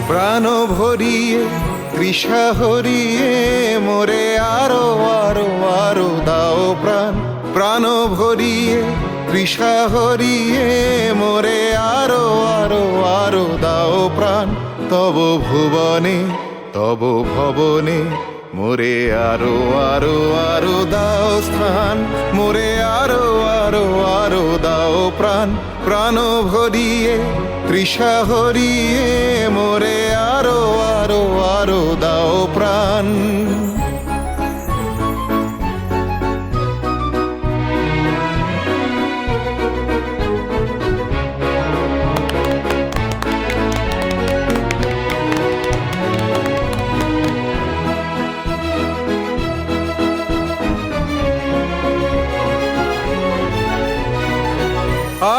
প্রাণ ভরিয়ে তৃষা হরিয়ে মোরে আরো আরো আরো দাও প্রাণ। প্রাণ ভরিয়ে তৃষা হরিয়ে মোরে আরো আরো আরো দাও প্রাণ। তব ভুবনে তব ভবনে মোরে আরো আরো আরো দাও স্থান। মোরে আরো আরো আরো দাও প্রাণ। প্রাণ ভরিয়ে তৃষা হরিয়ে মোরে আরো আরো আরো দাও প্রাণ।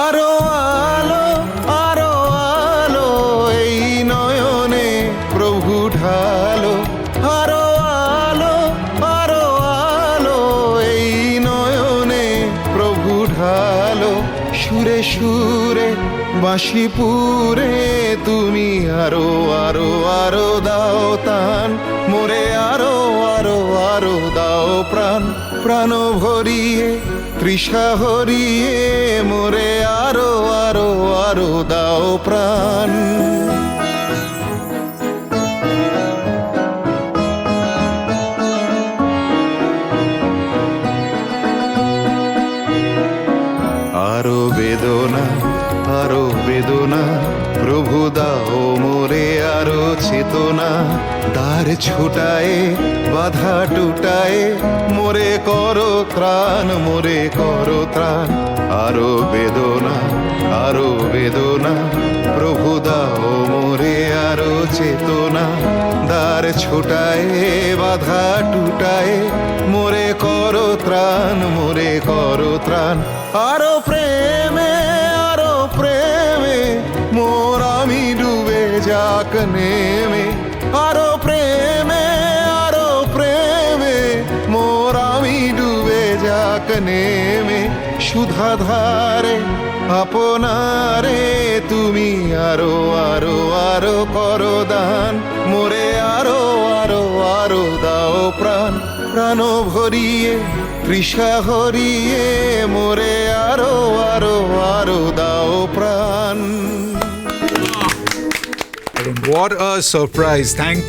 আরো আলো আরো আলো এই নয়নে প্রভু ঢালো। আরো আলো আরো আলো এই নয়নে প্রভু ঢালো। সুরে সুরে বাঁশিপুরে তুমি আরো আরো আরো দাও তান। মোরে আরো আরো আরো দাও প্রাণ। প্রাণ ভরিয়ে তৃষা হরিয়ে মোরে আরো আরো আরো দাও প্রাণ। আরো বেদনা আরো বেদনা প্রভু দাও মোরে আরো চেতনা। দ্বার ছুটায়ে বাধা টুটায়ে মোরে করো ত্রাণ মোরে করো ত্রাণ। আরো বেদনা প্রভু দাও মোরে আরো চেতনা। দ্বার ছুটায়ে বাধা টুটায়ে মোরে করো ত্রাণ মোরে করো ত্রাণ। আরো প্রেমে মোর আমি ডুবে যাক নেমে। আরো প্রেমে মোর আমি ডুবে যাক নেমে। সুধাধারে আপনারে তুমি আরো আরো আরো করো দান। মোরে আরো আরো আরো দাও প্রাণ। প্রাণ ভরিয়ে তৃষা হরিয়ে মোরে আরো আরো আরো দাও প্রাণ। What a surprise! Thank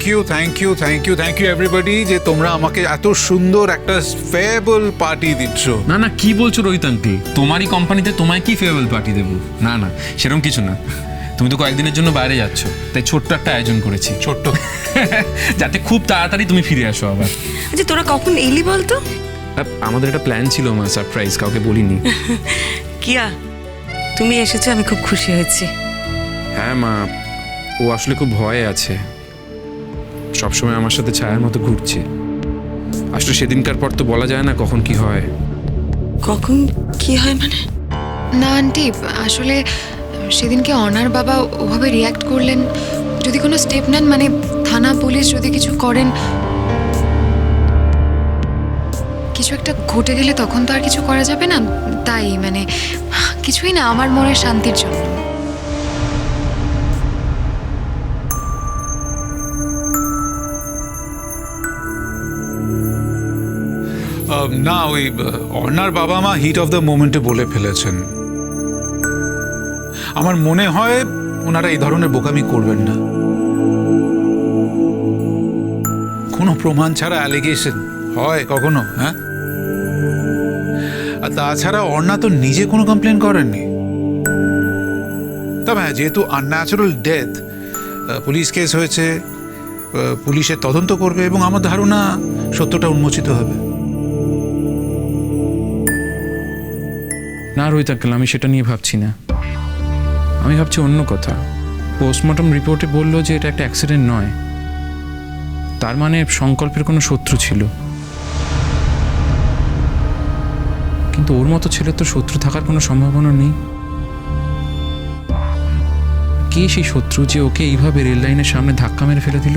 you everybody যে তোমরা আমাকে এত সুন্দর একটা ফেয়ারওয়েল পার্টি দিচ্ছ। না না কি বলছো রোহিত আঙ্কেল, তোমারই কোম্পানিতে তোমায় কি ফেয়ারওয়েল পার্টি দেবো? না না সেরকম কিছু না, তুমি তো কয়েকদিনের জন্য বাইরে যাচ্ছ, তাই ছোট্ট একটা আয়োজন করেছি। ছোট্ট যাতে খুব তাড়াতাড়ি তুমি ফিরে আসো আবার। আচ্ছা তোরা কখন এলি বলতো? আমাদের একটা প্ল্যান ছিল মা, সারপ্রাইজ, কাউকে বলিনি। কিয়া তুমি এসেছো, আমি খুব খুশি হয়েছি। হ্যাঁ মা, ও আসলে খুব ভয়ে আছে, সবসময় আমার সাথে ছায়ার মতো ঘুরছে। আসলে সেদিনকার পর তো বলা যায় না কখন কি হয়। কখন কি হয় মানে? না আন্টি, আসলে সেদিনকে অনার বাবা ওভাবে রিয়াক্ট করলেন, যদি কোনো স্টেপ নেন, মানে থানা পুলিশ যদি কিছু করেন, কিছু একটা ঘটে গেলে তখন তো আর কিছু করা যাবে না। তাই মানে কিছুই না, আমার মনের শান্তির জন্য। না, ওই অর্ণার বাবা মা হিট অফ দ্য মোমেন্টে বলে ফেলেছেন। আমার মনে হয় ওনারা এই ধরনের বোকামি করবেন না। কোনো প্রমাণ ছাড়া অ্যালিগেশন হয় কখনো? হ্যাঁ, আর তাছাড়া অর্ণা তো নিজে কোনো কমপ্লেন করেননি। তবে হ্যাঁ, যেহেতু আনন্যাচারাল ডেথ, পুলিশ কেস হয়েছে, পুলিশের তদন্ত করবে এবং আমার ধারণা সত্যটা উন্মোচিত হবে। না রোহিত আঙ্কেল, আমি সেটা নিয়ে ভাবছি না, আমি ভাবছি অন্য কথা। পোস্টমর্টম রিপোর্টে বললো যে এটা একটা অ্যাক্সিডেন্ট নয়, তার মানে সংকল্পের কোনো শত্রু ছিল। কিন্তু ওর মতো ছেলে তো শত্রু থাকার কোনো সম্ভাবনা নেই। কে সেই শত্রু যে ওকে এইভাবে রেল লাইনের সামনে ধাক্কা মেরে ফেলে দিল?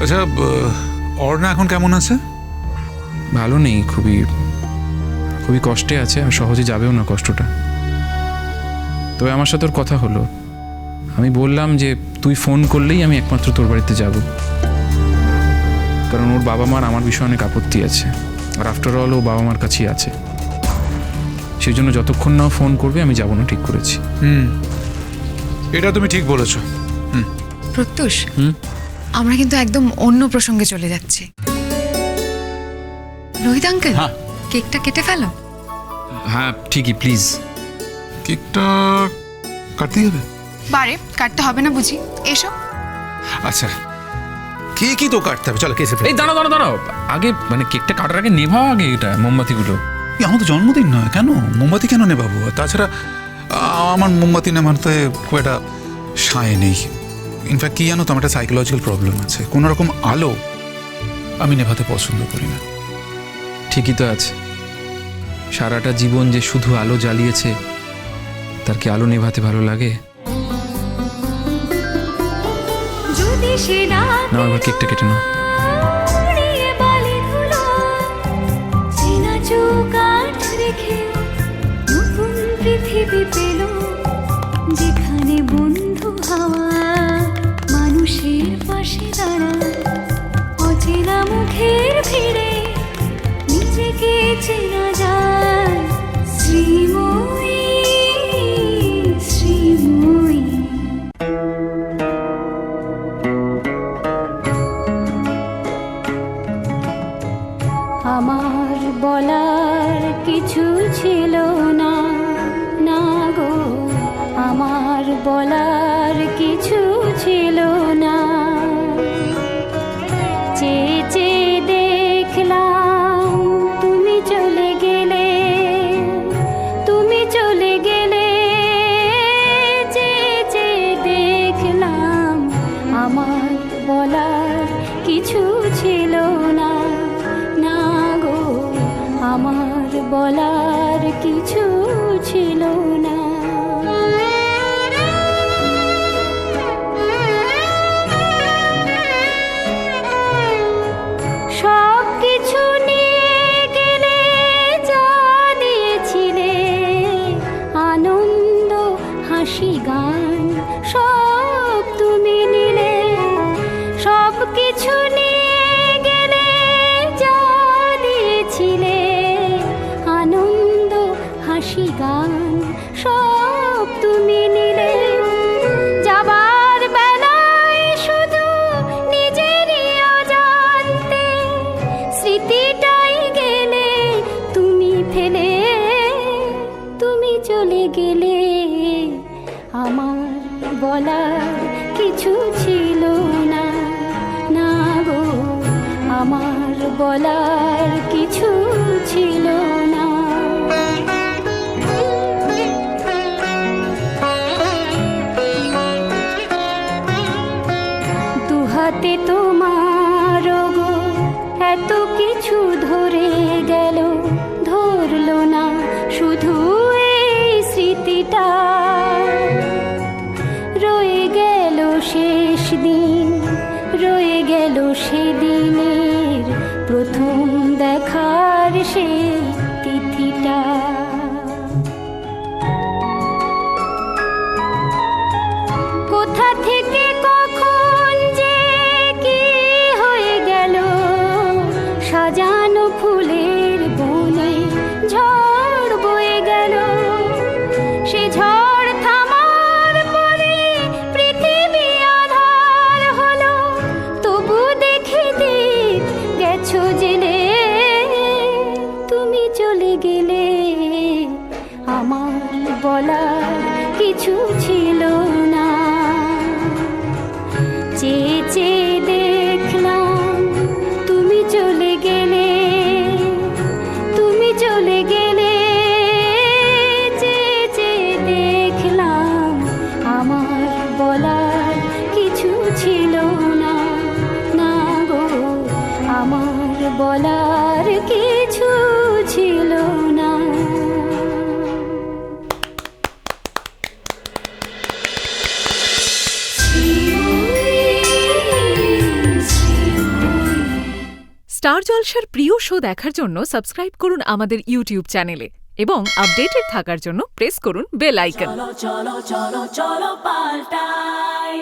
আচ্ছা, অর্ণা এখন কেমন আছে? ভালো নেই, খুবই খুবই কষ্টে আছে, আর সহজে যাবেও না কষ্টটা। তবে আমার সাথে ওর কথা হলো, আমি বললাম যে তুই ফোন করলেই আমি একমাত্র তোর বাড়িতে যাব, কারণ ওর বাবা মার আমার বিষয়ে অনেক আপত্তি আছে, আর আফটার অল ও বাবা মার কাছেই আছে। সেই জন্য যতক্ষণ না ও ফোন করবে আমি যাব না, ঠিক করেছি। এটা তুমি ঠিক বলেছো। প্রত্যুষ, আমরা কিন্তু একদম অন্য প্রসঙ্গে চলে যাচ্ছি। রোহিত আঙ্কেল, কেকটা কেটে ফেলো। হ্যাঁ ঠিকই, প্লিজ। কেকটা কাটতে হবে? বারে কাটতে হবে না বুঝি? এসো। আচ্ছা, কেকই তো কাটতে হবে, চলো কেসে এই দাঁড়াও দাঁড়াও দাঁড়াও, আগে মানে কেকটা কাটার আগে নেভাও আগে এটা মোমবাতিগুলো। আমার তো জন্মদিন নয়, কেন মোমবাতি কেন নেবাবো? তাছাড়া আমার মোমবাতি নেভাতে খুব একটা সায় নেই। ইনফ্যাক্ট কি জানো তো, আমার একটা সাইকোলজিক্যাল প্রবলেম আছে, কোনো রকম আলো আমি নেভাতে পছন্দ করি না। ঠিকই তো আছে, সারাটা জীবন যে শুধু আলো জ্বালিয়েছে, তার কি আলো নেভাতে ভালো লাগে? না, আমার কেকটা কেটে নাও। পৃথিবী পেল যেখানে বন্ধু হাওয়া মানুষের পাশে দাঁড়ায়, অচেনা মুখের ভিড়ে নিজেকে চেনা যায়। শ্রীময়ী শ্রীময়ী, আমার বলার কিছু ছিল না, না গো, আমার বলার কিছু ছিল না। চেয়ে চেয়ে দেখলাম তুমি চলে গেলে, তুমি চলে গেলে। চেয়ে চেয়ে দেখলাম আমার বলার কিছু ছিল না, না গো, আমার বলার কিছু ছিল না। সব কিছু নিয়ে গেলে, যা দিয়েছিলে আনন্দ হাসি গান, সব তুমি নিলে। সব কিছু নিয়ে গেলে, যা দিয়েছিলে আনন্দ হাসি গান, সব তুমি নিলে। যাবার বেলায় শুধু নিজেরই অজান্তে স্মৃতিটাই গেলে তুমি ফেলে, তুমি চলে গেলে। আমার বলার কিছু ছিল না, না গো, আমার বলার কিছু ছিল না। দুহাতে তোমার গো এত কিছু ধরে গেল, ধরলো না শুধু এই স্মৃতিটা। রয়ে গেল শেষ দিন, রয়ে গেল সেদিনের প্রথম দেখার সেই তিথিটা। কোথা থেকে কখন যে কি হয়ে গেল, সাজানো ফুলের বনে ঝড় বয়ে গেল। সে ঝড় থামার পরে পৃথিবী আধার হলো, তবু দেখে দিক গেছো জেলে। তুমি চলে গেলে, আমার বলার কিছু ছিল না। চেয়ে চেয়ে দেখলাম তুমি চলে গেলে, তুমি চলে গেলে। চেয়ে চেয়ে দেখলাম আমার বলার কিছু ছিল না, না গো, আমার বলার কিছু ছিল না। স্টার জলসার প্রিয় শো দেখার জন্য সাবস্ক্রাইব করুন আমাদের ইউটিউব চ্যানেলে এবং আপডেটেড থাকার জন্য প্রেস করুন বেল আইকন। চলো চলো চলো চলো পাল্টাই